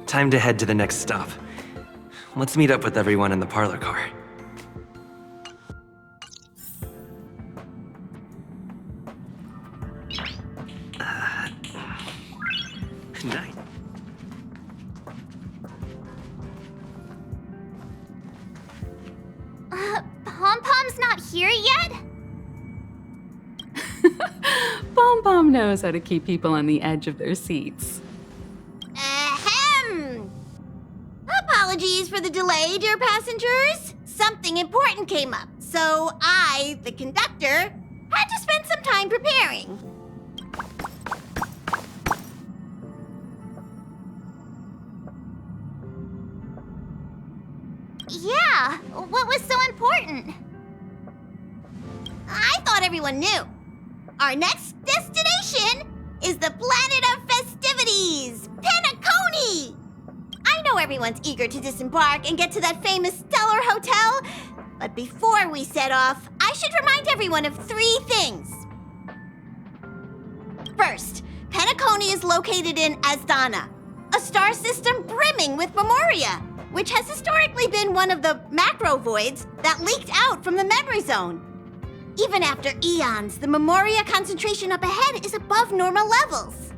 Time to head to the next stop. Let's meet up with everyone in the parlor car. Nice. Pom-Pom's not here yet? Pom-Pom knows how to keep people on the edge of their seats. Ahem! Apologies for the delay, dear passengers. Something important came up, so I, the conductor, had to spend some time preparing. Yeah, what was so important? I thought everyone knew. Our next destination is the planet of festivities, Penacony! I know everyone's eager to disembark and get to that famous stellar hotel, but before we set off, I should remind everyone of 3 things. First, Penacony is located in Asdana, a star system brimming with Memoria, which has historically been one of the macro voids that leaked out from the memory zone. Even after eons, the Memoria concentration up ahead is above normal levels.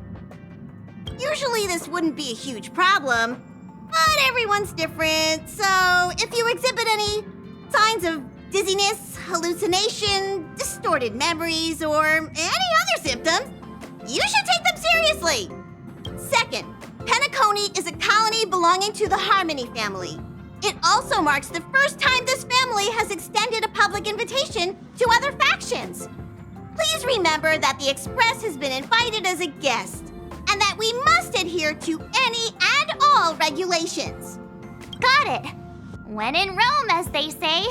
Usually this wouldn't be a huge problem, but everyone's different, so if you exhibit any signs of dizziness, hallucination, distorted memories, or any other symptoms, you should take them seriously. Second, Penacony is a colony belonging to the Harmony family. It also marks the first time this family has extended a public invitation to other factions. Please remember that the Express has been invited as a guest, and that we must adhere to any and all regulations. Got it. When in Rome, as they say.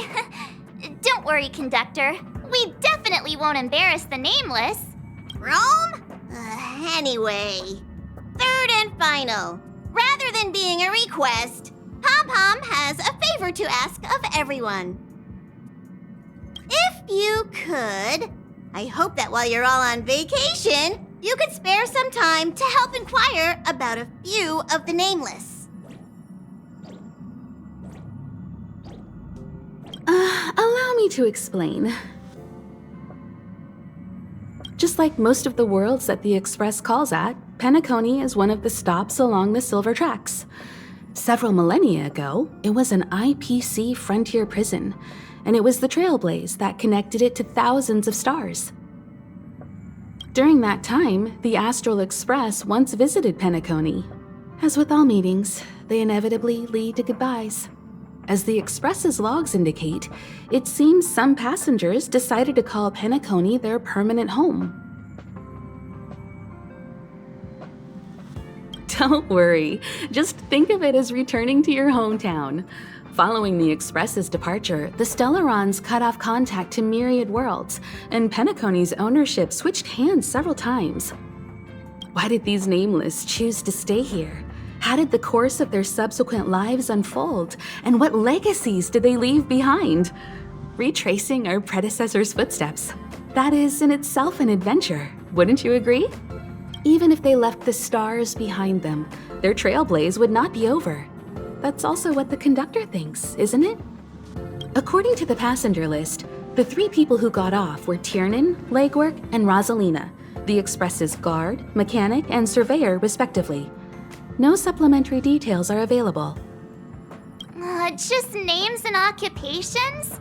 Don't worry, conductor. We definitely won't embarrass the nameless. Rome? Anyway. Third and final. Rather than being a request, Pom-Pom has a favor to ask of everyone. If you could, I hope that while you're all on vacation, you could spare some time to help inquire about a few of the nameless. Allow me to explain. Just like most of the worlds that the Express calls at, Penacony is one of the stops along the Silver Tracks. Several millennia ago, it was an IPC frontier prison, and it was the Trailblaze that connected it to thousands of stars. During that time, the Astral Express once visited Penacony. As with all meetings, they inevitably lead to goodbyes. As the Express's logs indicate, it seems some passengers decided to call Penacony their permanent home. Don't worry, just think of it as returning to your hometown. Following the Express's departure, the Stellarons cut off contact to myriad worlds, and Penacony's ownership switched hands several times. Why did these nameless choose to stay here? How did the course of their subsequent lives unfold? And what legacies did they leave behind? Retracing our predecessors' footsteps. That is in itself an adventure, wouldn't you agree? Even if they left the stars behind them, their trailblaze would not be over. That's also what the conductor thinks, isn't it? According to the passenger list, the 3 people who got off were Tiernan, Legwork, and Rosalina, the Express's guard, mechanic, and surveyor, respectively. No supplementary details are available. Just names and occupations?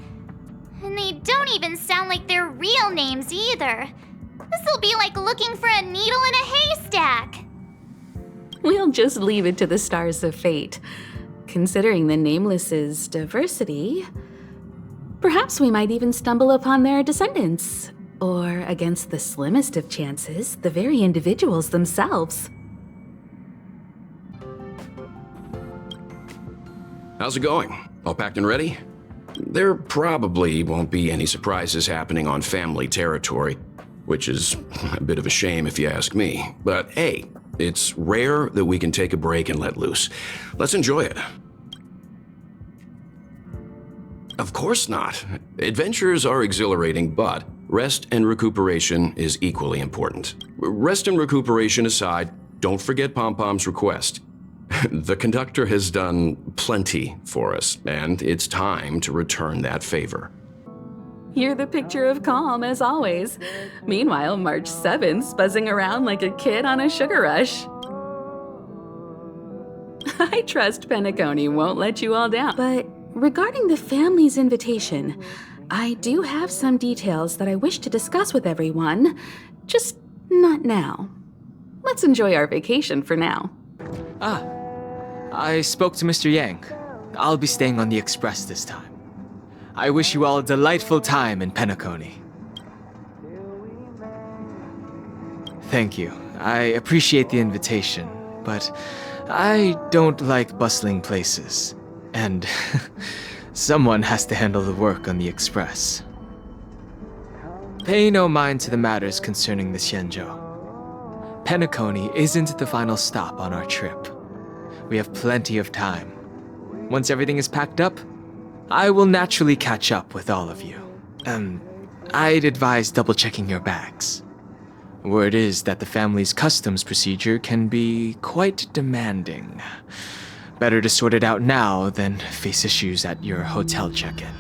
And they don't even sound like their real names either. This'll be like looking for a needle in a haystack. We'll just leave it to the stars of fate. Considering the Nameless's diversity, perhaps we might even stumble upon their descendants. Or, against the slimmest of chances, the very individuals themselves. How's it going? All packed and ready? There probably won't be any surprises happening on family territory, which is a bit of a shame if you ask me. But hey, it's rare that we can take a break and let loose. Let's enjoy it. Of course not. Adventures are exhilarating, but rest and recuperation is equally important. Rest and recuperation aside, don't forget Pom-Pom's request. The conductor has done plenty for us, and it's time to return that favor. You're the picture of calm, as always. Meanwhile, March 7th's buzzing around like a kid on a sugar rush. I trust Penacony won't let you all down. But regarding the family's invitation, I do have some details that I wish to discuss with everyone, just not now. Let's enjoy our vacation for now. I spoke to Mr. Yang. I'll be staying on the Express this time. I wish you all a delightful time in Penacony. Thank you. I appreciate the invitation, but I don't like bustling places. And someone has to handle the work on the Express. Pay no mind to the matters concerning the Xianzhou. Penacony isn't the final stop on our trip. We have plenty of time. Once everything is packed up, I will naturally catch up with all of you. I'd advise double-checking your bags. Word is that the family's customs procedure can be quite demanding. Better to sort it out now than face issues at your hotel check-in.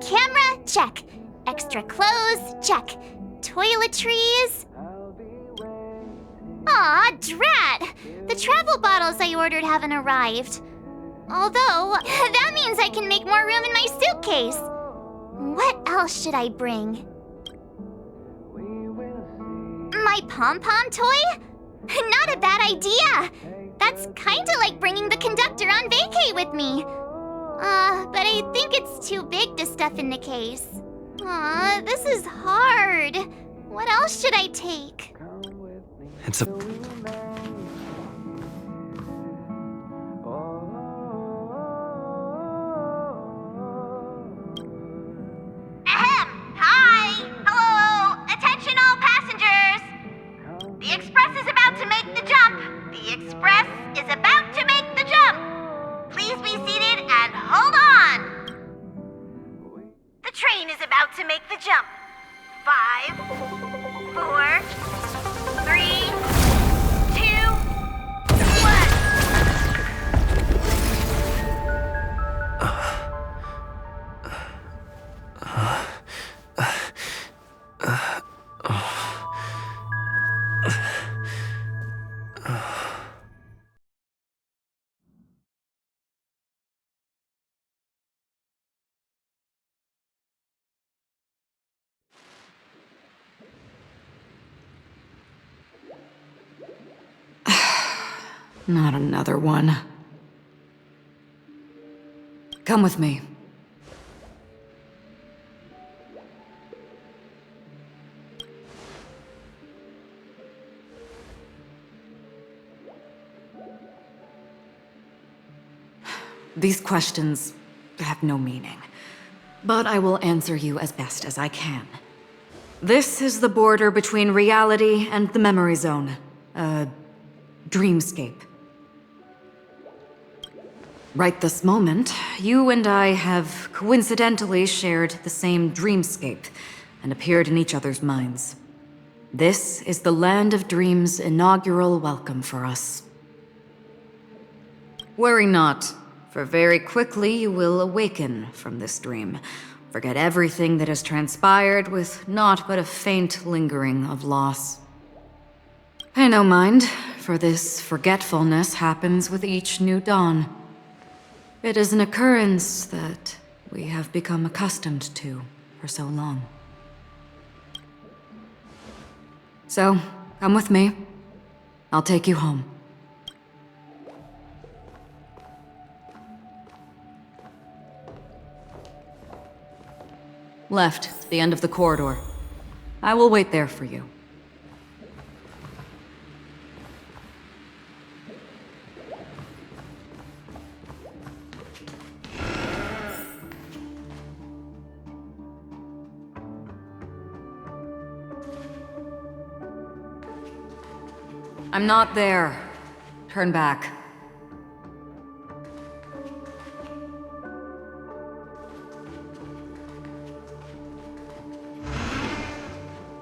Camera, check. Extra clothes, check. Toiletries. Aw, drat! The travel bottles I ordered haven't arrived. Although, that means I can make more room in my suitcase. What else should I bring? My pom-pom toy? Not a bad idea! That's kinda like bringing the conductor on vacay with me. But I think it's too big to stuff in the case. This is hard. What else should I take? It's a... Hi! Hello! Attention all passengers! The Express is about to make the jump! The Express is about to make the jump! Please be seated and hold on! The train is about to make the jump. 5, 4, 3, 2, Not another one. Come with me. These questions have no meaning, but I will answer you as best as I can. This is the border between reality and the memory zone, a dreamscape. Right this moment, you and I have coincidentally shared the same dreamscape and appeared in each other's minds. This is the Land of Dreams' inaugural welcome for us. Worry not, for very quickly you will awaken from this dream. Forget everything that has transpired with naught but a faint lingering of loss. Pay no mind, for this forgetfulness happens with each new dawn. It is an occurrence that we have become accustomed to for so long. So, come with me. I'll take you home. Left, to the end of the corridor. I will wait there for you. I'm not there. Turn back.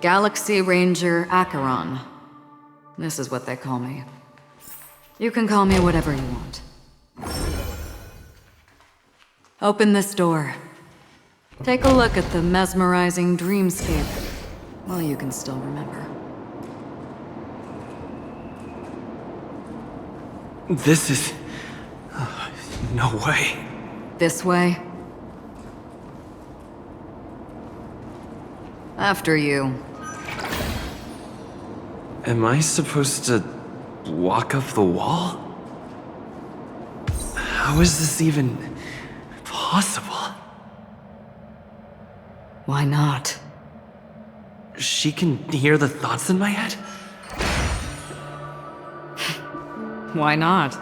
Galaxy Ranger Acheron. This is what they call me. You can call me whatever you want. Open this door. Take a look at the mesmerizing dreamscape while you can still remember. This is... no way. This way. After you. Am I supposed to walk up the wall? How is this even possible? Why not? She can hear the thoughts in my head? Why not?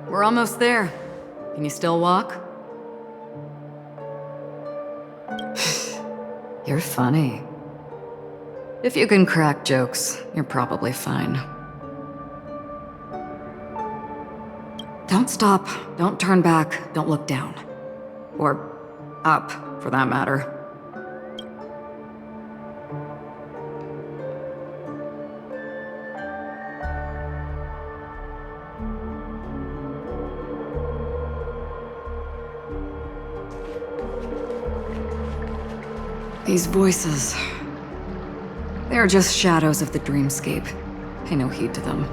We're almost there. Can you still walk? You're funny. If you can crack jokes, you're probably fine. Don't stop, don't turn back, don't look down. Or up, for that matter. These voices... they're just shadows of the dreamscape. Pay no heed to them.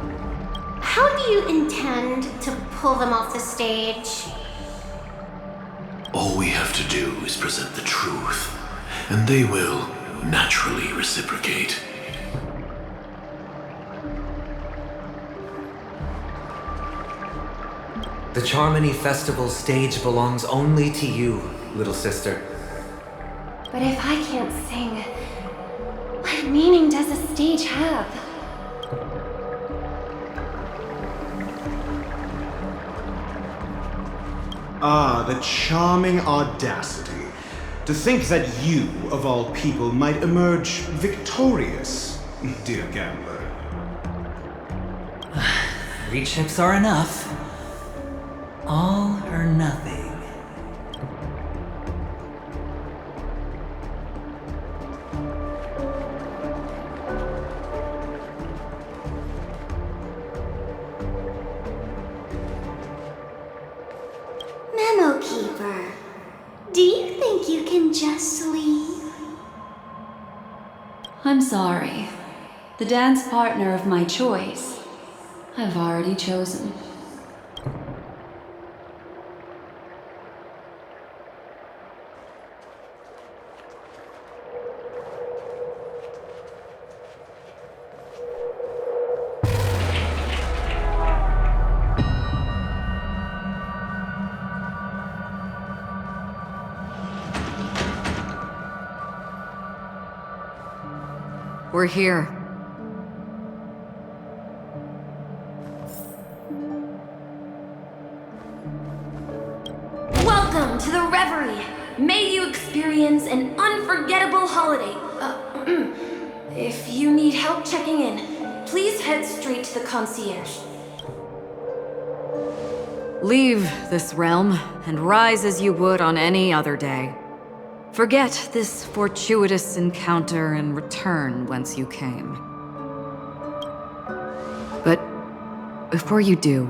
How do you intend to pull them off the stage? All we have to do is present the truth, and they will naturally reciprocate. The Charmony Festival stage belongs only to you, little sister. But if I can't sing, what meaning does a stage have? Ah, the charming audacity. To think that you, of all people, might emerge victorious, dear gambler. 3 chips are enough. All or nothing. Memo Keeper, do you think you can just leave? I'm sorry. The dance partner of my choice, I've already chosen. We're here. Welcome to the Reverie. May you experience an unforgettable holiday. If you need help checking in, please head straight to the concierge. Leave this realm and rise as you would on any other day. Forget this fortuitous encounter and return whence you came. But before you do,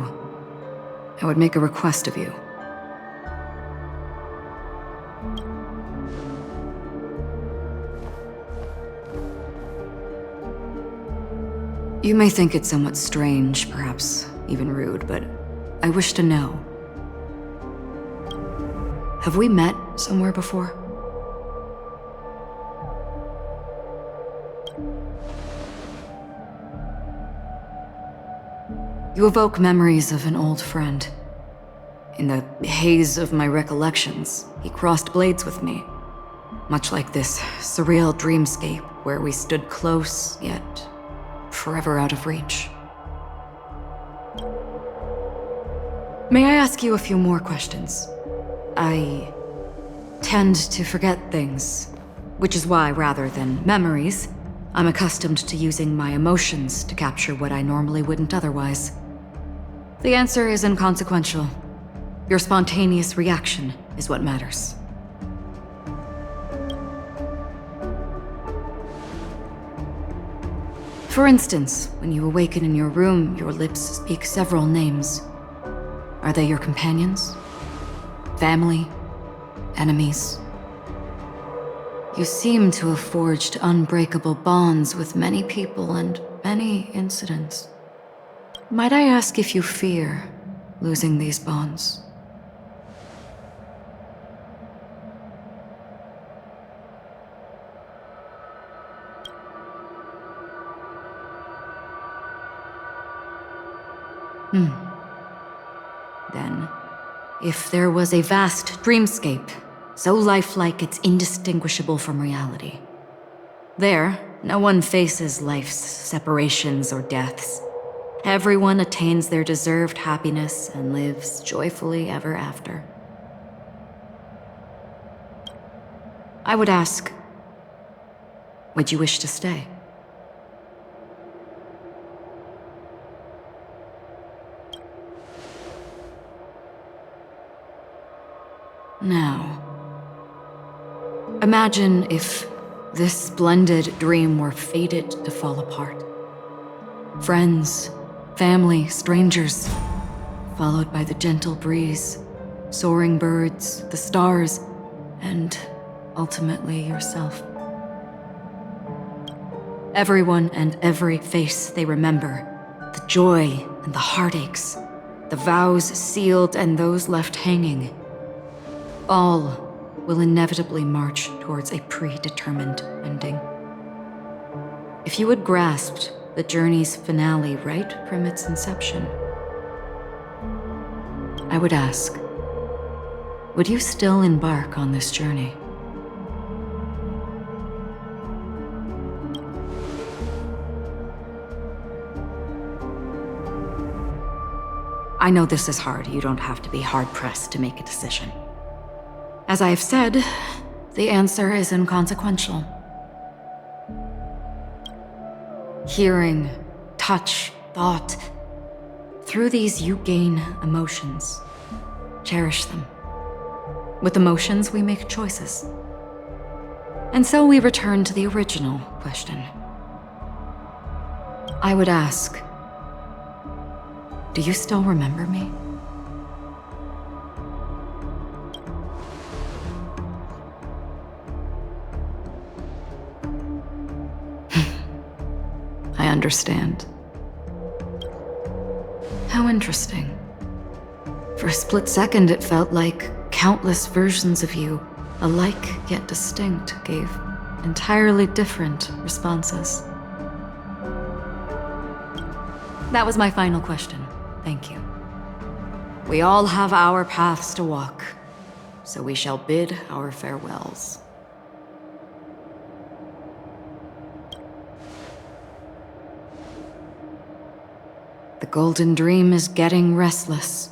I would make a request of you. You may think it somewhat strange, perhaps even rude, but I wish to know. Have we met somewhere before? You evoke memories of an old friend. In the haze of my recollections, he crossed blades with me. Much like this surreal dreamscape where we stood close, yet forever out of reach. May I ask you a few more questions? I tend to forget things, which is why, rather than memories, I'm accustomed to using my emotions to capture what I normally wouldn't otherwise. The answer is inconsequential. Your spontaneous reaction is what matters. For instance, when you awaken in your room, your lips speak several names. Are they your companions? Family? Enemies? You seem to have forged unbreakable bonds with many people and many incidents. Might I ask if you fear losing these bonds? Then, if there was a vast dreamscape, so lifelike it's indistinguishable from reality, there, no one faces life's separations or deaths. Everyone attains their deserved happiness and lives joyfully ever after. I would ask, would you wish to stay? Now, imagine if this splendid dream were fated to fall apart. Friends, family, strangers, followed by the gentle breeze, soaring birds, the stars, and ultimately yourself. Everyone and every face they remember, the joy and the heartaches, the vows sealed and those left hanging, all will inevitably march towards a predetermined ending. If you had grasped the journey's finale right from its inception, I would ask, would you still embark on this journey? I know this is hard. You don't have to be hard-pressed to make a decision. As I have said, the answer is inconsequential. Hearing, touch, thought. Through these you gain emotions. Cherish them. With emotions, we make choices. And so we return to the original question. I would ask, do you still remember me? I understand. How interesting. For a split second, it felt like countless versions of you, alike yet distinct, gave entirely different responses. That was my final question. Thank you. We all have our paths to walk, so we shall bid our farewells. The Golden Dream is getting restless.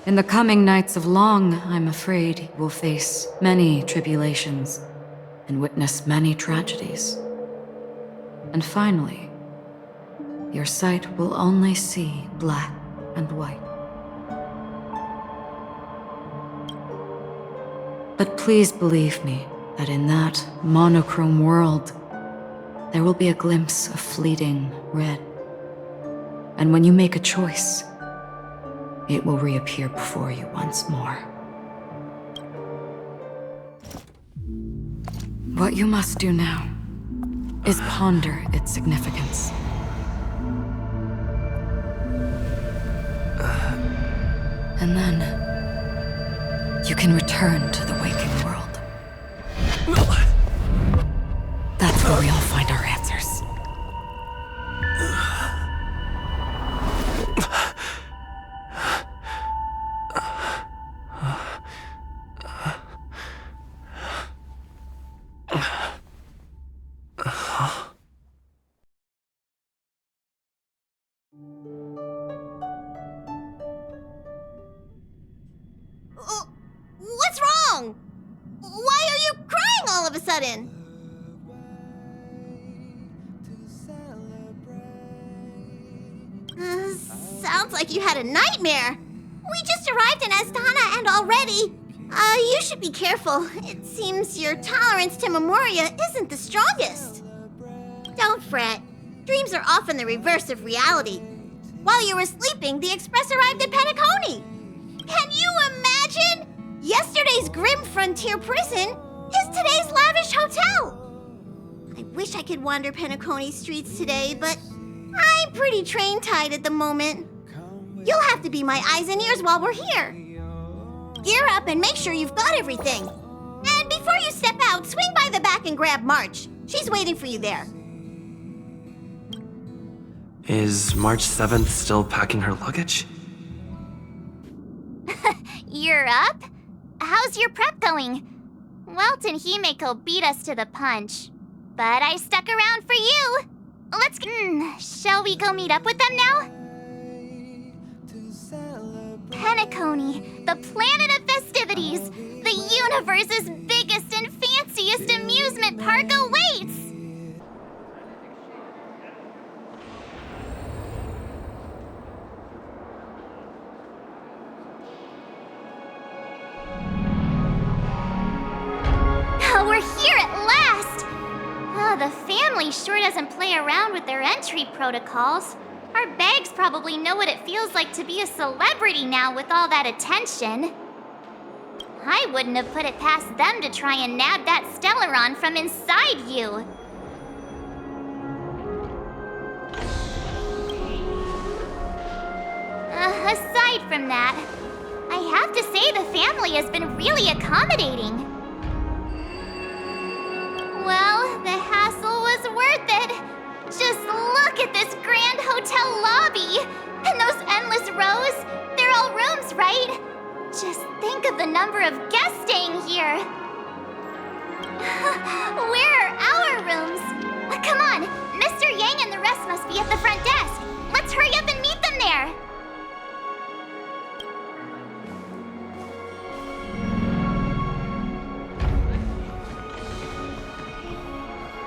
In the coming nights of Long, I'm afraid you will face many tribulations and witness many tragedies. And finally, your sight will only see black and white. But please believe me that in that monochrome world, there will be a glimpse of fleeting red. And when you make a choice, it will reappear before you once more. What you must do now is ponder its significance. And then you can return to the waking world. That's where we all find our answers. What's wrong? Why are you crying all of a sudden? Sounds like you had a nightmare. We just arrived in Astana and already... you should be careful. It seems your tolerance to Memoria isn't the strongest. Don't fret. Dreams are often the reverse of reality. While you were sleeping, the Express arrived at Penacony. Can you imagine? Yesterday's grim frontier prison is today's lavish hotel. I wish I could wander Penacony streets today, but I'm pretty train-tied at the moment. You'll have to be my eyes and ears while we're here. Gear up and make sure you've got everything. And before you step out, swing by the back and grab March. She's waiting for you there. Is March 7th still packing her luggage? You're up? How's your prep going? Welt and Himeko beat us to the punch, but I stuck around for you. Let's shall we go meet up with them now? Penacony, the planet of festivities, the universe's biggest and fanciest amusement park awaits! We're here at last! Oh, the family sure doesn't play around with their entry protocols. Our bags probably know what it feels like to be a celebrity now with all that attention. I wouldn't have put it past them to try and nab that Stellaron from inside you. Aside from that, I have to say the family has been really accommodating. Well, the hassle was worth it. Just look at this grand hotel lobby! And those endless rows, they're all rooms, right? Just think of the number of guests staying here. Where are our rooms? Come on, Mr. Yang and the rest must be at the front desk. Let's hurry up and meet them there.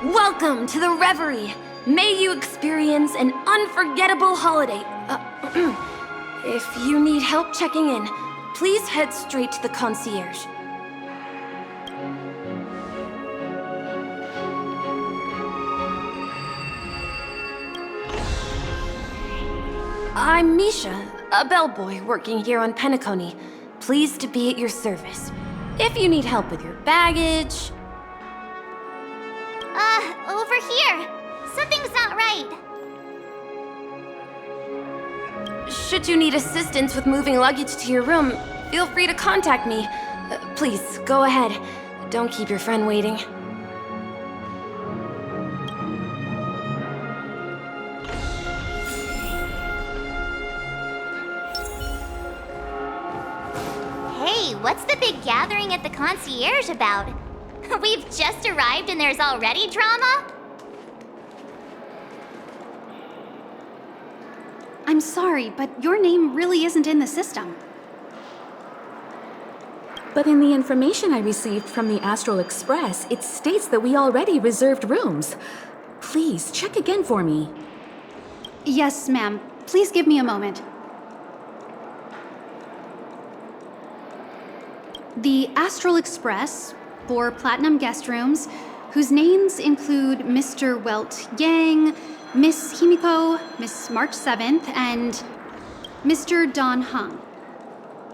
Welcome to the Reverie. May you experience an unforgettable holiday. If you need help checking in, please head straight to the concierge. I'm Misha, a bellboy working here on Penacony. Pleased to be at your service. If you need help with your baggage... Over here. Something's not right. Should you need assistance with moving luggage to your room, feel free to contact me. Please, go ahead. Don't keep your friend waiting. Hey, what's the big gathering at the concierge about? We've just arrived and there's already drama? I'm sorry, but your name really isn't in the system. But in the information I received from the Astral Express, it states that we already reserved rooms. Please, check again for me. Yes, ma'am. Please give me a moment. The Astral Express, 4 platinum guest rooms, whose names include Mr. Welt Yang, Miss Himiko, Miss March 7th, and Mr. Don Hung.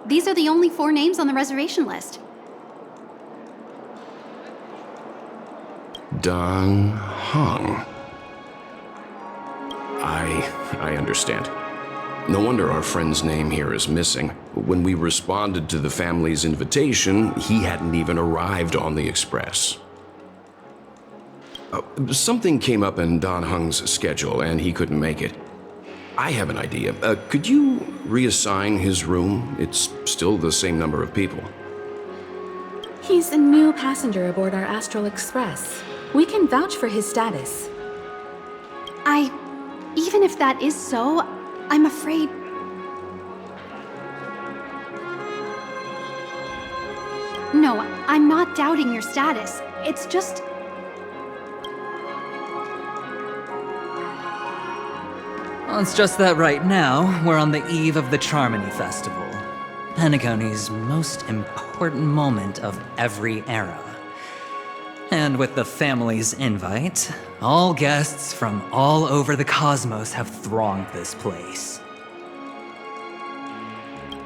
These are the only 4 names on the reservation list. Don Hung. I understand. No wonder our friend's name here is missing. When we responded to the family's invitation, he hadn't even arrived on the Express. Something came up in Don Hung's schedule, and he couldn't make it. I have an idea. Could you reassign his room? It's still the same number of people. He's a new passenger aboard our Astral Express. We can vouch for his status. Even if that is so, I'm afraid... No, I'm not doubting your status. It's just... Well, it's just that right now, we're on the eve of the Charmony Festival, Penacony's most important moment of every era. And with the family's invite, all guests from all over the cosmos have thronged this place.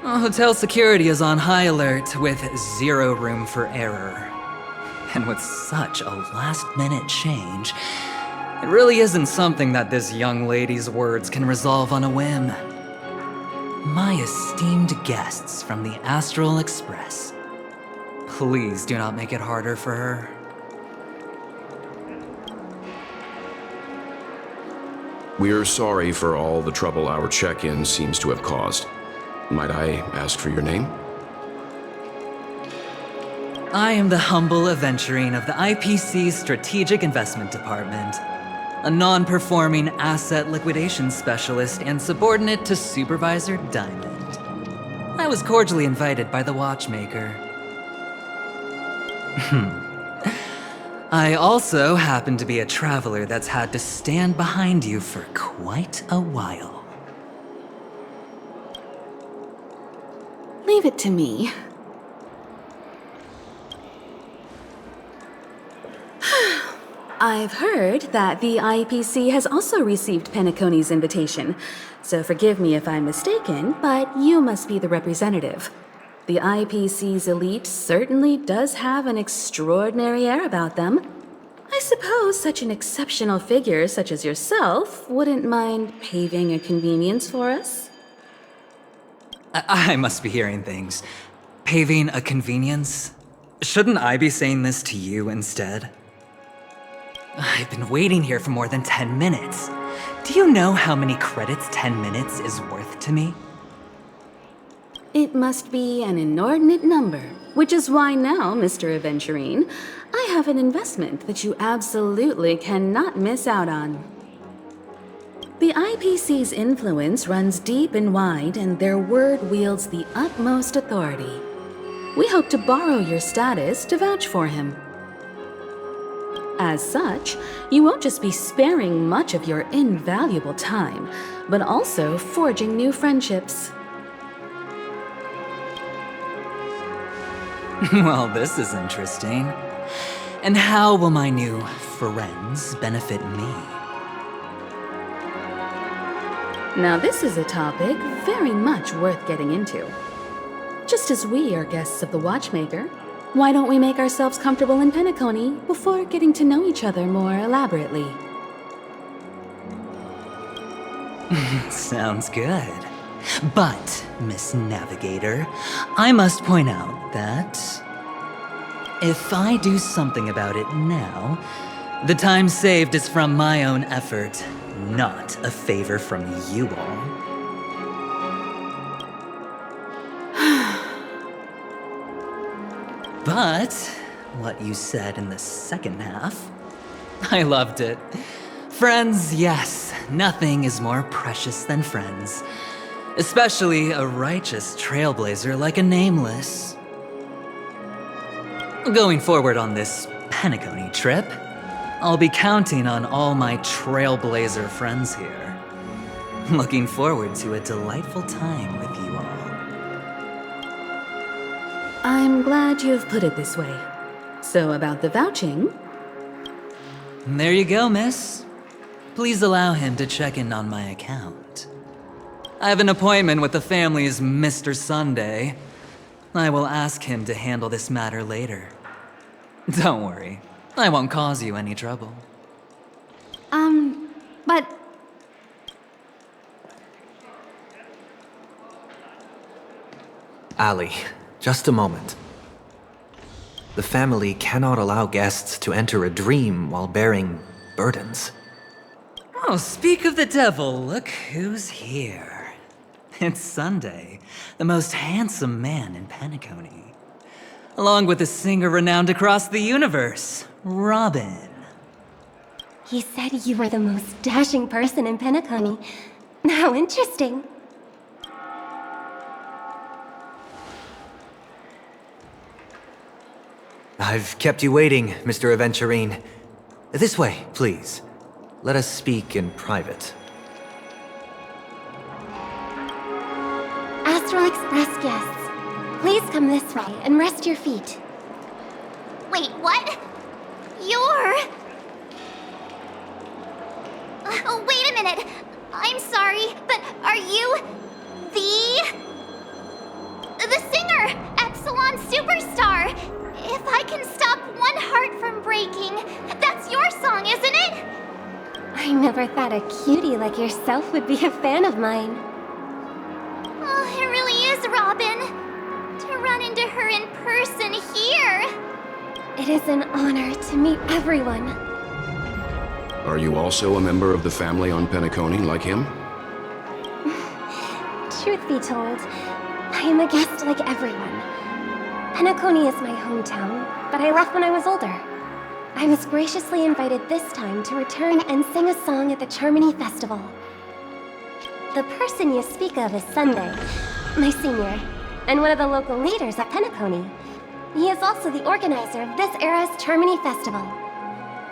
Hotel security is on high alert with zero room for error. And with such a last-minute change, it really isn't something that this young lady's words can resolve on a whim. My esteemed guests from the Astral Express, please do not make it harder for her. We're sorry for all the trouble our check-in seems to have caused. Might I ask for your name? I am the humble aventurine of the IPC's Strategic Investment Department, a non-performing asset liquidation specialist and subordinate to Supervisor Diamond. I was cordially invited by the watchmaker. I also happen to be a traveler that's had to stand behind you for quite a while. Leave it to me. I've heard that the IPC has also received Penacony's invitation, so forgive me if I'm mistaken, but you must be the representative. The IPC's elite certainly does have an extraordinary air about them. I suppose such an exceptional figure such as yourself wouldn't mind paving a convenience for us? I must be hearing things. Paving a convenience? Shouldn't I be saying this to you instead? I've been waiting here for more than 10 minutes. Do you know how many credits 10 minutes is worth to me? It must be an inordinate number, which is why now, Mr. Aventurine, I have an investment that you absolutely cannot miss out on. The IPC's influence runs deep and wide, and their word wields the utmost authority. We hope to borrow your status to vouch for him. As such, you won't just be sparing much of your invaluable time, but also forging new friendships. Well, this is interesting. And how will my new friends benefit me? Now this is a topic very much worth getting into. Just as we are guests of the Watchmaker, why don't we make ourselves comfortable in Penacony before getting to know each other more elaborately? Sounds good. But, Miss Navigator, I must point out that if I do something about it now, the time saved is from my own effort, not a favor from you all. But what you said in the second half, I loved it. Friends, yes, nothing is more precious than friends. Especially a righteous trailblazer like a Nameless. Going forward on this Penacony trip, I'll be counting on all my trailblazer friends here. Looking forward to a delightful time with you all. I'm glad you've put it this way. So about the vouching... There you go, miss. Please allow him to check in on my account. I have an appointment with the family's Mr. Sunday. I will ask him to handle this matter later. Don't worry, I won't cause you any trouble. But... Ali, just a moment. The family cannot allow guests to enter a dream while bearing burdens. Oh, speak of the devil, look who's here. It's Sunday, the most handsome man in Penacony. Along with a singer renowned across the universe, Robin. He said you were the most dashing person in Penacony. How interesting. I've kept you waiting, Mr. Aventurine. This way, please. Let us speak in private. Astral Express guests. Please come this way and rest your feet. Wait, what? You're... wait a minute. I'm sorry, but are you... The singer! Epsilon Superstar! If I can stop one heart from breaking, that's your song, isn't it? I never thought a cutie like yourself would be a fan of mine. Oh, it really is, Robin. To run into her in person here. It is an honor to meet everyone. Are you also a member of the family on Penacony like him? Truth be told, I am a guest like everyone. Penacony is my hometown, but I left when I was older. I was graciously invited this time to return and sing a song at the Charmony Festival. The person you speak of is Sunday, my senior, and one of the local leaders at Penacony. He is also the organizer of this era's Charmony Festival.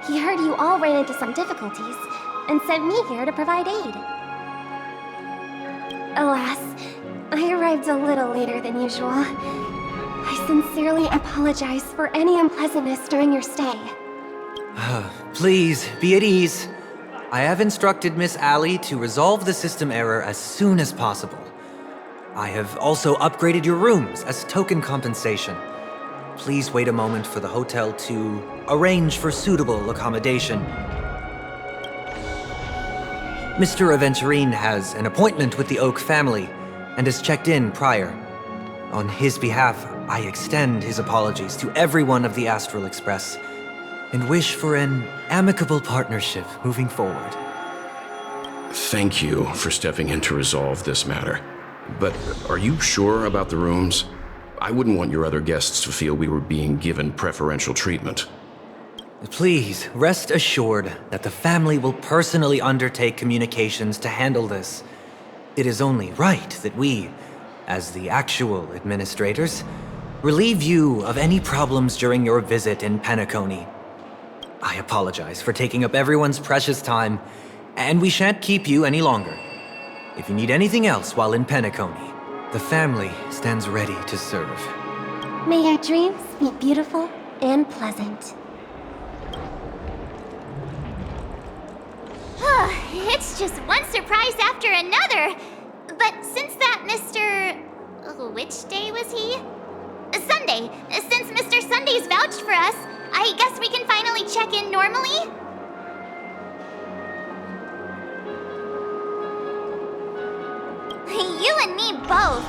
He heard you all ran into some difficulties, and sent me here to provide aid. Alas, I arrived a little later than usual. I sincerely apologize for any unpleasantness during your stay. Please, be at ease. I have instructed Miss Allie to resolve the system error as soon as possible. I have also upgraded your rooms as token compensation. Please wait a moment for the hotel to arrange for suitable accommodation. Mr. Aventurine has an appointment with the Oak family and has checked in prior. On his behalf, I extend his apologies to everyone of the Astral Express and wish for an amicable partnership moving forward. Thank you for stepping in to resolve this matter. But are you sure about the rooms? I wouldn't want your other guests to feel we were being given preferential treatment. Please, rest assured that the family will personally undertake communications to handle this. It is only right that we, as the actual administrators, relieve you of any problems during your visit in Penacony. I apologize for taking up everyone's precious time, and we shan't keep you any longer. If you need anything else while in Penacony, the family stands ready to serve. May your dreams be beautiful and pleasant. It's just one surprise after another. But since that Mr... which day was he? Sunday. Since Mr. Sunday's vouched for us, I guess we can finally check in normally? You and me both.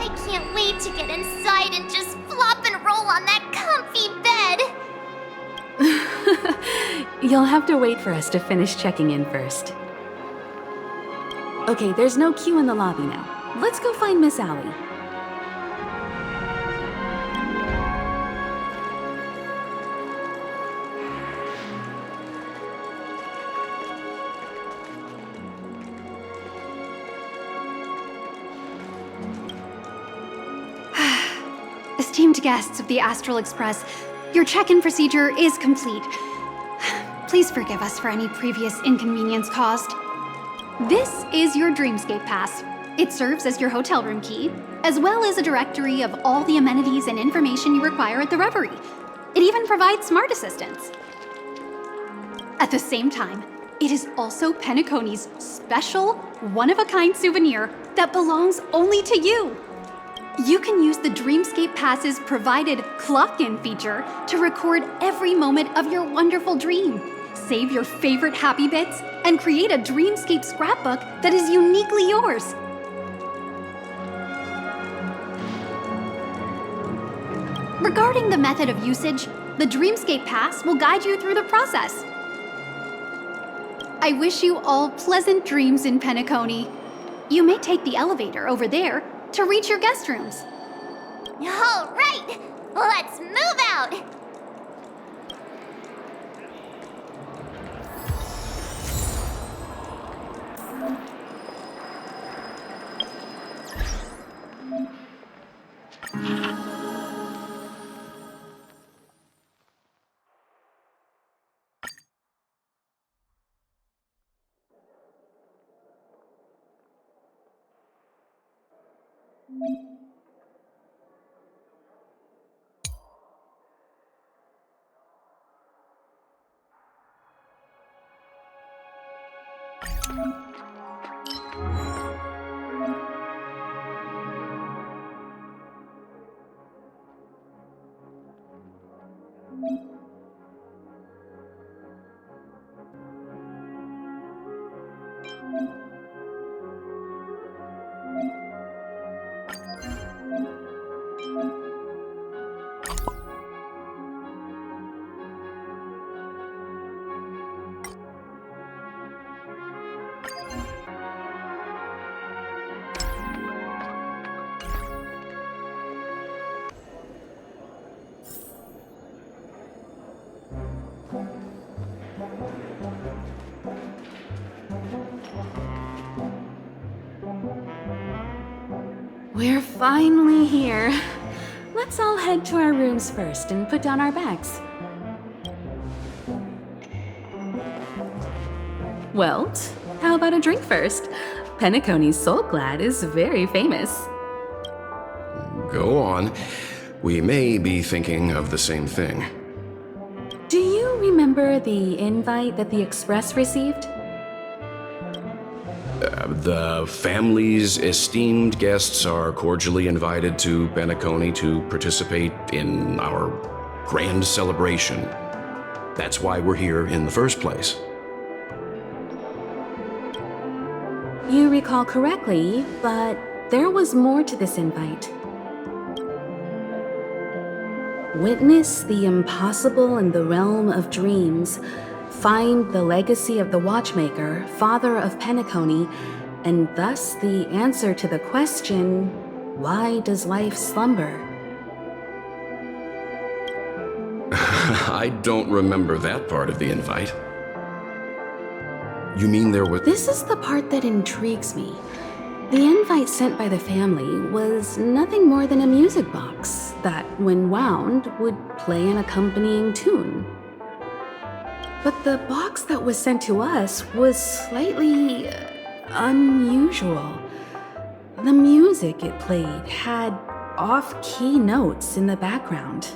I can't wait to get inside and just flop and roll on that comfy bed. You'll have to wait for us to finish checking in first. Okay, there's no queue in the lobby now. Let's go find Miss Allie. Esteemed guests of the Astral Express, your check-in procedure is complete. Please forgive us for any previous inconvenience caused. This is your Dreamscape Pass. It serves as your hotel room key, as well as a directory of all the amenities and information you require at the Reverie. It even provides smart assistants. At the same time, it is also Penacony's special, one-of-a-kind souvenir that belongs only to you. You can use the Dreamscape Pass's provided clock-in feature to record every moment of your wonderful dream, save your favorite happy bits, and create a Dreamscape scrapbook that is uniquely yours. Regarding the method of usage, the Dreamscape Pass will guide you through the process. I wish you all pleasant dreams in Penacony. You may take the elevator over there to reach your guest rooms. All right, let's move out. We're finally here. Let's all head to our rooms first and put down our bags. Welt, how about a drink first? Penacony's Soul Glad is very famous. Go on. We may be thinking of the same thing. Do you remember the invite that the Express received? The family's esteemed guests are cordially invited to Penacony to participate in our grand celebration. That's why we're here in the first place. You recall correctly, but there was more to this invite. Witness the impossible in the realm of dreams. Find the legacy of the Watchmaker, father of Penacony, and thus the answer to the question, why does life slumber? I don't remember that part of the invite. You mean there was— This is the part that intrigues me. The invite sent by the family was nothing more than a music box that, when wound, would play an accompanying tune. But the box that was sent to us was slightly unusual. The music it played had off-key notes in the background.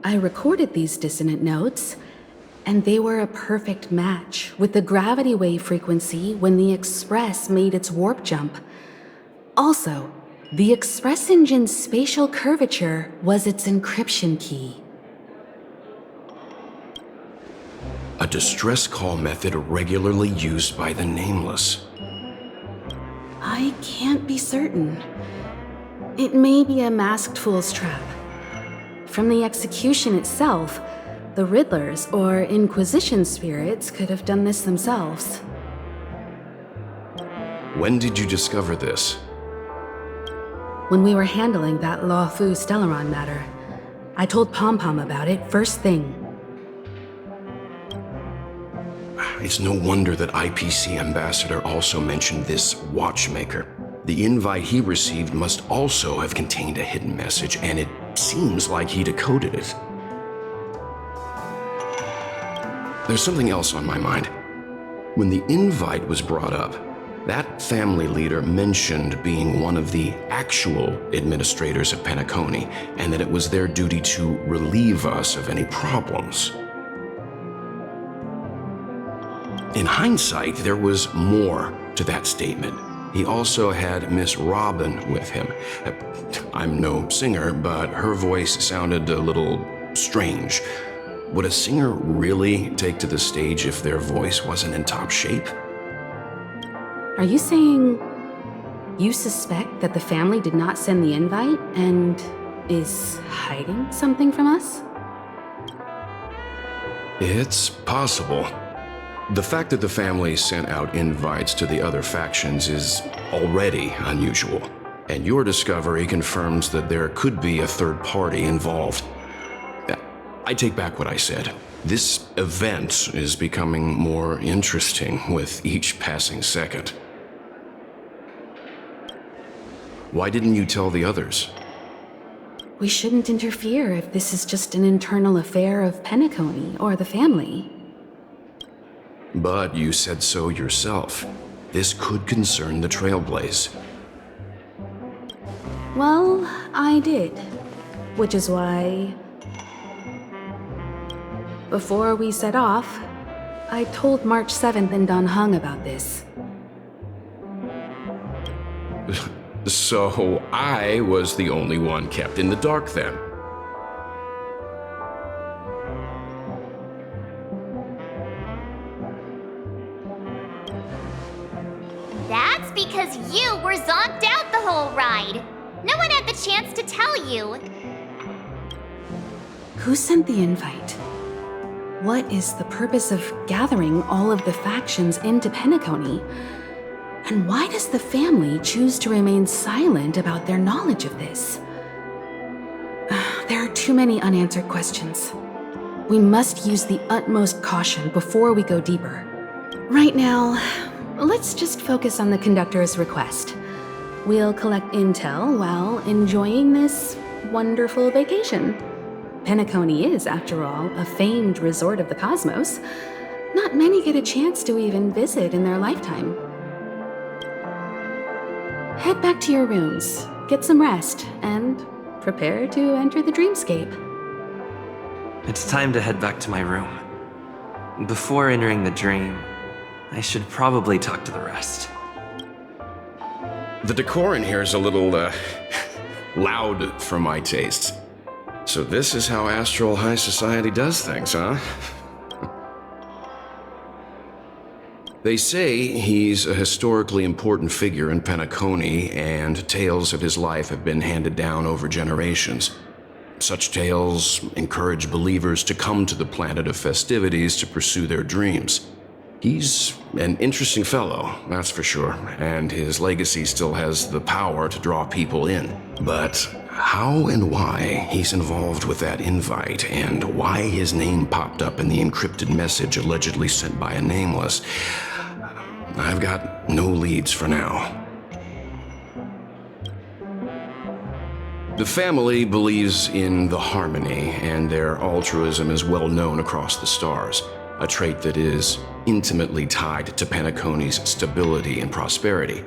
I recorded these dissonant notes, and they were a perfect match with the gravity wave frequency when the Express made its warp jump. Also, the Express engine's spatial curvature was its encryption key. a distress call method regularly used by the Nameless. I can't be certain. It may be a masked fool's trap. From the execution itself, the Riddlers or Inquisition spirits could have done this themselves. When did you discover this? When we were handling that Lawfu Stellaron matter, I told Pom-Pom about it first thing. It's no wonder that IPC Ambassador also mentioned this Watchmaker. The invite he received must also have contained a hidden message, and it seems like he decoded it. There's something else on my mind. When the invite was brought up, that family leader mentioned being one of the actual administrators of Penacony, and that it was their duty to relieve us of any problems. In hindsight, there was more to that statement. He also had Miss Robin with him. I'm no singer, but her voice sounded a little strange. Would a singer really take to the stage if their voice wasn't in top shape? Are you saying you suspect that the family did not send the invite and is hiding something from us? It's possible. The fact that the family sent out invites to the other factions is already unusual, and your discovery confirms that there could be a third party involved. I take back what I said. This event is becoming more interesting with each passing second. Why didn't you tell the others? We shouldn't interfere if this is just an internal affair of Penacony or the family. But you said so yourself. This could concern the Trailblaze. Well, I did. Which is why, before we set off, I told March 7th and Don Hung about this. So I was the only one kept in the dark then. That's because you were zonked out the whole ride. No one had the chance to tell you. Who sent the invite? What is the purpose of gathering all of the factions into Penacony? And why does the family choose to remain silent about their knowledge of this? There are too many unanswered questions. We must use the utmost caution before we go deeper. Right now, let's just focus on the conductor's request. We'll collect intel while enjoying this wonderful vacation. Penacony is, after all, a famed resort of the cosmos. Not many get a chance to even visit in their lifetime. Head back to your rooms, get some rest, and prepare to enter the dreamscape. It's time to head back to my room. Before entering the dream, I should probably talk to the rest. The decor in here is a little, loud for my tastes. So this is how Astral High Society does things, huh? They say he's a historically important figure in Penacony, and tales of his life have been handed down over generations. Such tales encourage believers to come to the planet of festivities to pursue their dreams. He's an interesting fellow, that's for sure, and his legacy still has the power to draw people in. But how and why he's involved with that invite, and why his name popped up in the encrypted message allegedly sent by a nameless, I've got no leads for now. The family believes in the harmony, and their altruism is well known across the stars, a trait that is intimately tied to Penacony's stability and prosperity.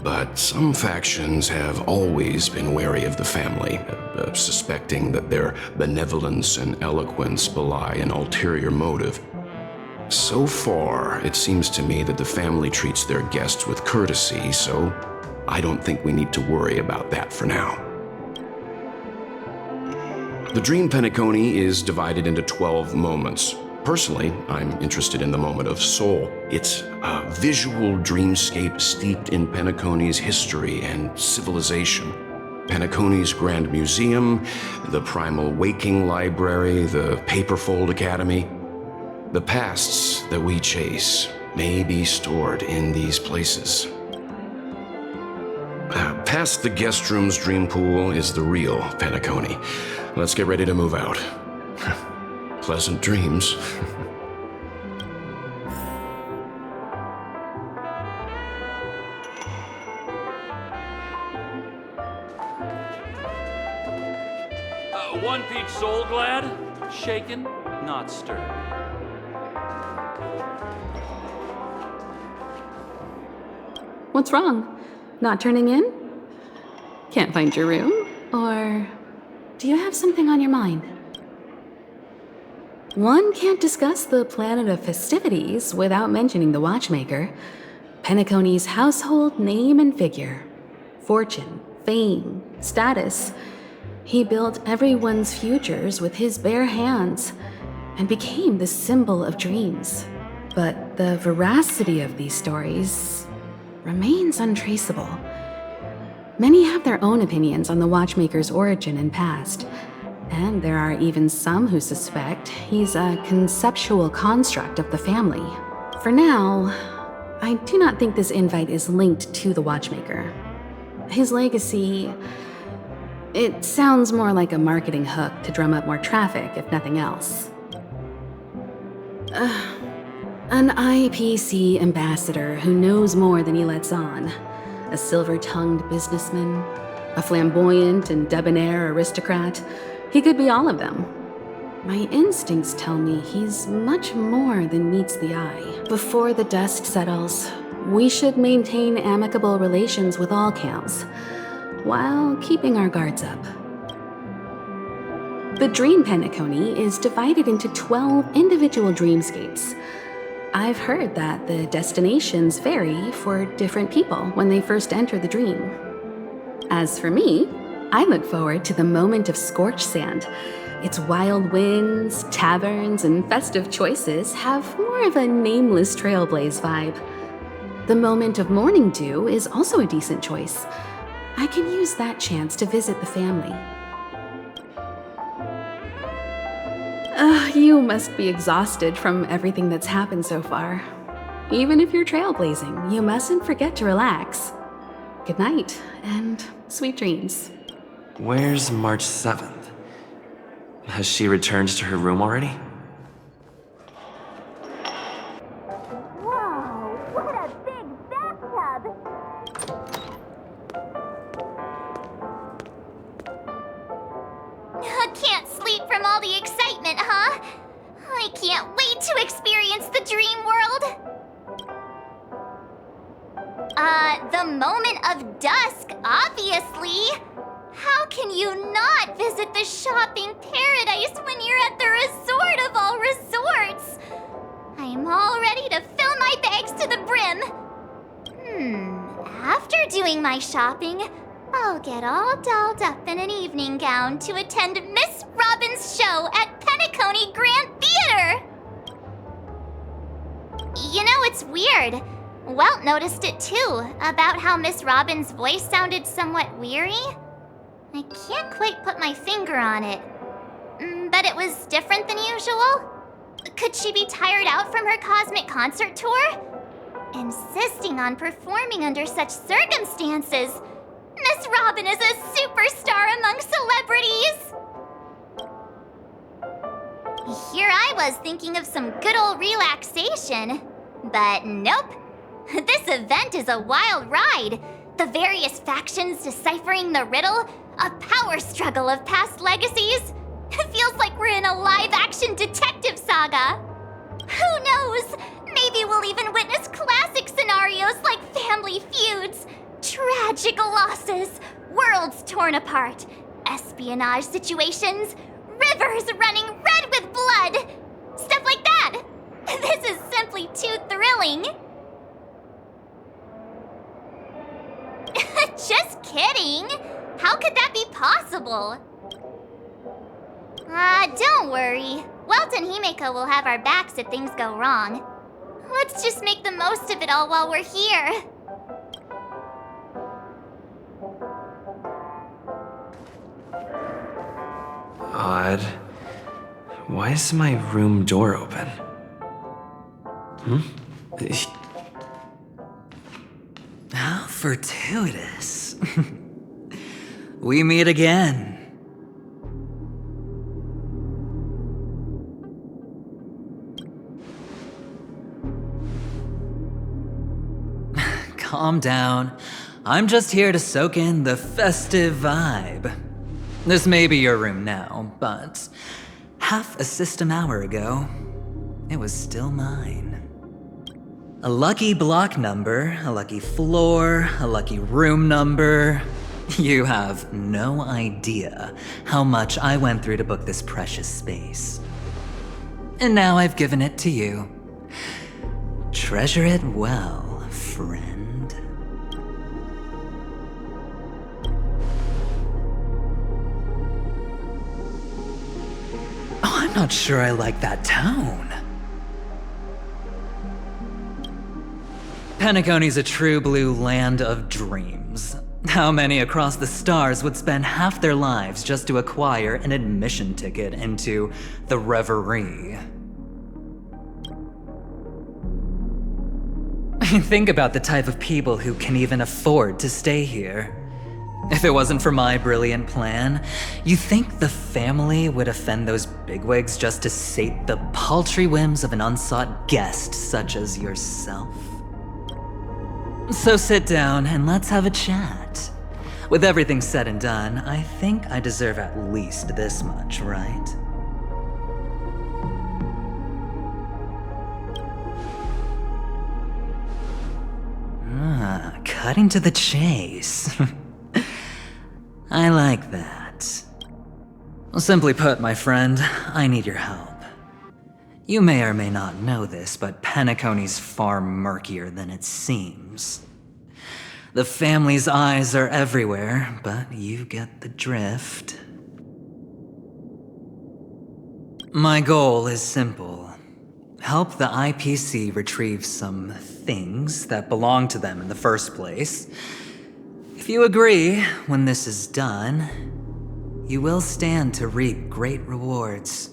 But some factions have always been wary of the family, suspecting that their benevolence and eloquence belie an ulterior motive. So far, it seems to me that the family treats their guests with courtesy, so I don't think we need to worry about that for now. The Dream Penacony is divided into 12 moments. Personally, I'm interested in the moment of Soul. It's a visual dreamscape steeped in Penacony's history and civilization. Penacony's Grand Museum, the Primal Waking Library, the Paperfold Academy. The pasts that we chase may be stored in these places. Past the guest room's dream pool is the real Penacony. Let's get ready to move out. Pleasant dreams. One peach soul glad, shaken, not stirred. What's wrong? Not turning in? Can't find your room? Or do you have something on your mind? One can't discuss the planet of festivities without mentioning the Watchmaker, Penacony's household name and figure. Fortune, fame, status. He built everyone's futures with his bare hands and became the symbol of dreams. But the veracity of these stories remains untraceable. Many have their own opinions on the Watchmaker's origin and past, and there are even some who suspect he's a conceptual construct of the family. For now, I do not think this invite is linked to the Watchmaker. His legacy, it sounds more like a marketing hook to drum up more traffic, if nothing else. An IPC ambassador who knows more than he lets on. A silver-tongued businessman. A flamboyant and debonair aristocrat. He could be all of them. My instincts tell me he's much more than meets the eye. Before the dust settles, we should maintain amicable relations with all camps, while keeping our guards up. The Dream Penacony is divided into 12 individual dreamscapes. I've heard that the destinations vary for different people when they first enter the dream. As for me, I look forward to the moment of scorched sand. Its wild winds, taverns, and festive choices have more of a nameless Trailblaze vibe. The moment of morning dew is also a decent choice. I can use that chance to visit the family. You must be exhausted from everything that's happened so far. Even if you're trailblazing, you mustn't forget to relax. Good night, and sweet dreams. Where's March 7th? Has she returned to her room already? Whoa, what a big bathtub! Can't sleep from all the excitement, huh? I can't wait to experience the dream world! The moment of dusk, obviously! How can you not visit the shopping paradise when you're at the resort of all resorts? I'm all ready to fill my bags to the brim. After doing my shopping, I'll get all dolled up in an evening gown to attend Miss Robin's show at Penacony Grand Theater! You know, it's weird. Welt noticed it too, about how Miss Robin's voice sounded somewhat weary. I can't quite put my finger on it. But it was different than usual? Could she be tired out from her cosmic concert tour? Insisting on performing under such circumstances, Miss Robin is a superstar among celebrities! Here I was thinking of some good old relaxation. But nope. This event is a wild ride. The various factions deciphering the riddle, a power struggle of past legacies. It feels like we're in a live-action detective saga. Who knows? Maybe we'll even witness classic scenarios like family feuds, tragic losses, worlds torn apart, espionage situations, rivers running red with blood. Stuff like that. This is simply too thrilling. Just kidding. How could that be possible? Don't worry. Welt and Himeko will have our backs if things go wrong. Let's just make the most of it all while we're here. Odd. Why is my room door open? How fortuitous. We meet again. Calm down. I'm just here to soak in the festive vibe. This may be your room now, but half a system hour ago, it was still mine. A lucky block number, a lucky floor, a lucky room number. You have no idea how much I went through to book this precious space. And now I've given it to you. Treasure it well, friend. Oh, I'm not sure I like that tone. Penacony's a true blue land of dreams. How many across the stars would spend half their lives just to acquire an admission ticket into the Reverie? Think about the type of people who can even afford to stay here. If it wasn't for my brilliant plan, you think the family would offend those bigwigs just to sate the paltry whims of an unsought guest such as yourself? So sit down and let's have a chat. With everything said and done, I think I deserve at least this much, right? Cutting to the chase. I like that. Simply put, my friend, I need your help. You may or may not know this, but Penacony's far murkier than it seems. The family's eyes are everywhere, but you get the drift. My goal is simple. Help the IPC retrieve some things that belong to them in the first place. If you agree, when this is done, you will stand to reap great rewards,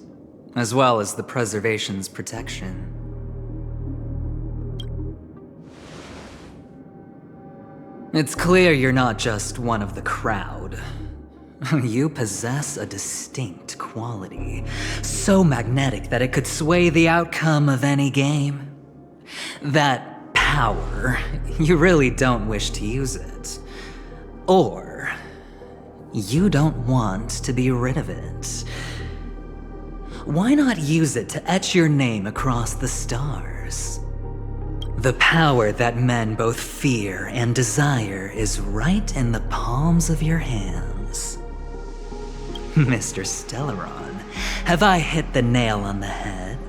as well as the preservation's protection. It's clear you're not just one of the crowd. You possess a distinct quality, so magnetic that it could sway the outcome of any game. That power, you really don't wish to use it. Or, you don't want to be rid of it. Why not use it to etch your name across the stars? The power that men both fear and desire is right in the palms of your hands. Mr. Stellaron, have I hit the nail on the head?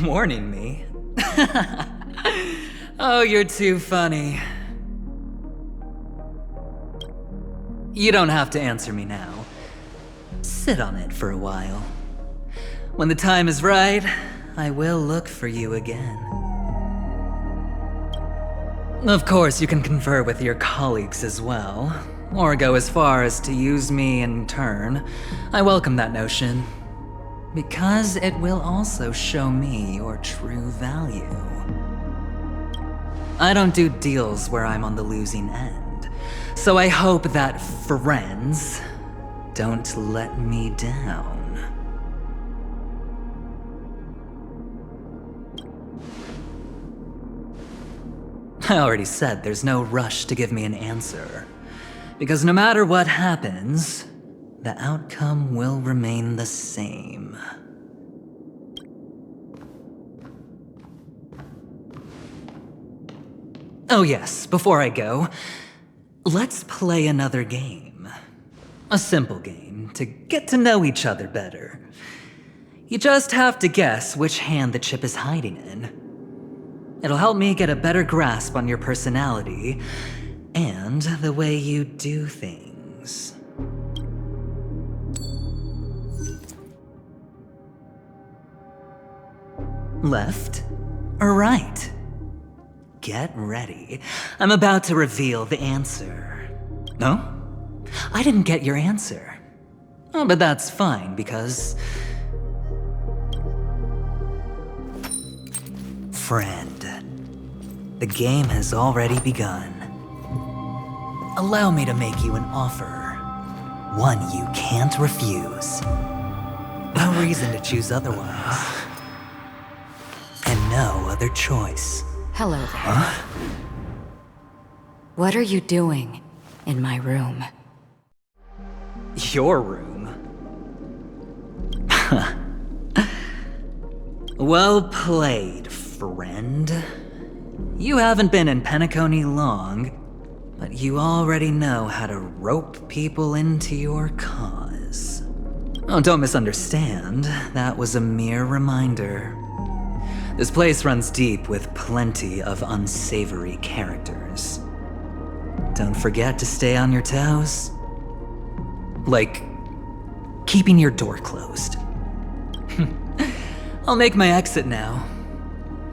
Warning me? Oh, you're too funny. You don't have to answer me now. Sit on it for a while. When the time is right, I will look for you again. Of course, you can confer with your colleagues as well, or go as far as to use me in turn. I welcome that notion, because it will also show me your true value. I don't do deals where I'm on the losing end, so I hope that friends don't let me down. I already said there's no rush to give me an answer, because no matter what happens, the outcome will remain the same. Oh yes, before I go, let's play another game. A simple game to get to know each other better. You just have to guess which hand the chip is hiding in. It'll help me get a better grasp on your personality and the way you do things. Left or right? Get ready. I'm about to reveal the answer. No? I didn't get your answer. Oh, but that's fine because... Friend, the game has already begun. Allow me to make you an offer. One you can't refuse. No reason to choose otherwise. And no other choice. Hello there. Huh? What are you doing in my room? Your room? Well played, friend. You haven't been in Penacony long, but you already know how to rope people into your cause. Oh, don't misunderstand. That was a mere reminder. This place runs deep with plenty of unsavory characters. Don't forget to stay on your toes. Like, keeping your door closed. I'll make my exit now.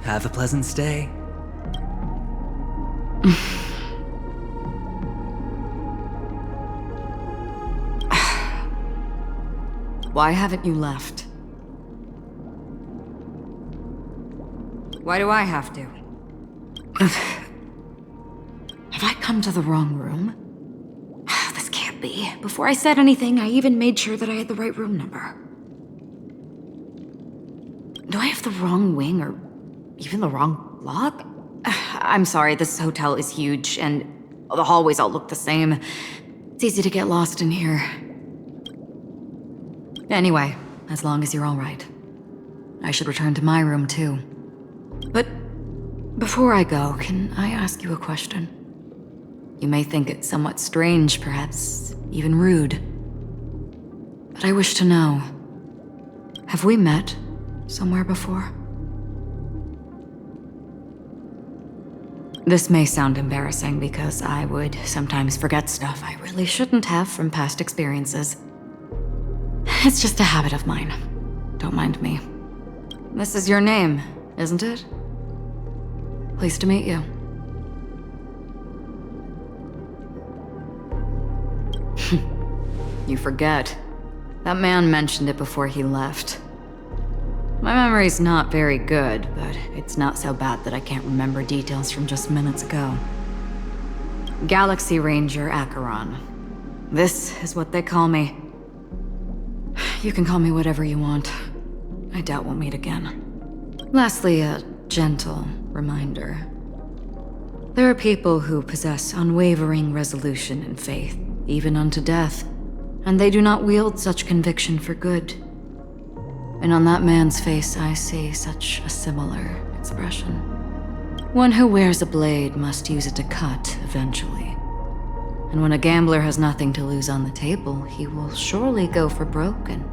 Have a pleasant stay. Why haven't you left? Why do I have to? Have I come to the wrong room? This can't be. Before I said anything, I even made sure that I had the right room number. Do I have the wrong wing or even the wrong lock? I'm sorry, this hotel is huge and the hallways all look the same. It's easy to get lost in here. Anyway, as long as you're all right. I should return to my room too. But before I go, can I ask you a question? You may think it somewhat strange, perhaps even rude. But I wish to know, have we met somewhere before? This may sound embarrassing because I would sometimes forget stuff I really shouldn't have from past experiences. It's just a habit of mine. Don't mind me. This is your name, isn't it? Pleased to meet you. You forget. That man mentioned it before he left. My memory's not very good, but it's not so bad that I can't remember details from just minutes ago. Galaxy Ranger Acheron. This is what they call me. You can call me whatever you want. I doubt we'll meet again. Lastly, a gentle reminder. There are people who possess unwavering resolution and faith, even unto death, and they do not wield such conviction for good. And on that man's face, I see such a similar expression. One who wears a blade must use it to cut eventually. And when a gambler has nothing to lose on the table, he will surely go for broke and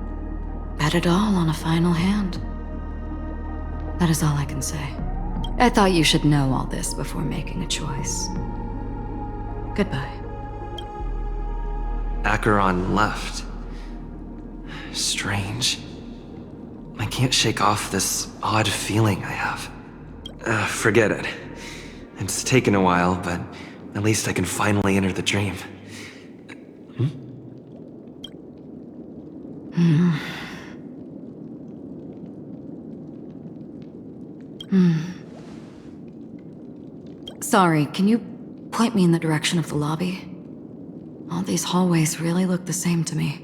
bet it all on a final hand. That is all I can say. I thought you should know all this before making a choice. Goodbye. Acheron left. Strange. I can't shake off this odd feeling I have. Forget it. It's taken a while, but at least I can finally enter the dream. Sorry, can you point me in the direction of the lobby? All these hallways really look the same to me.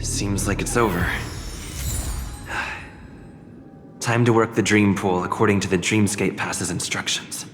Seems like it's over. Time to work the dream pool according to the Dreamscape Pass's instructions.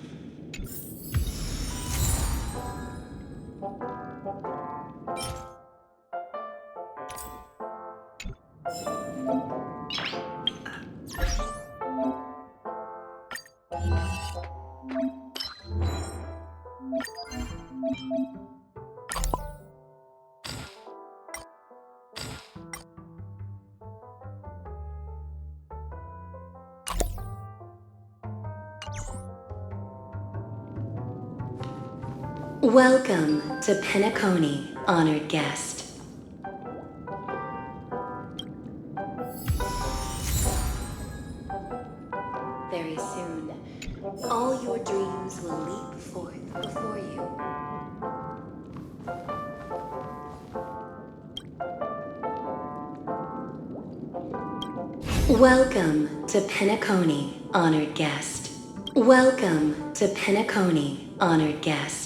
Welcome to Penacony, honored guest. Very soon, all your dreams will leap forth before you. Welcome to Penacony, honored guest. Welcome to Penacony, honored guest.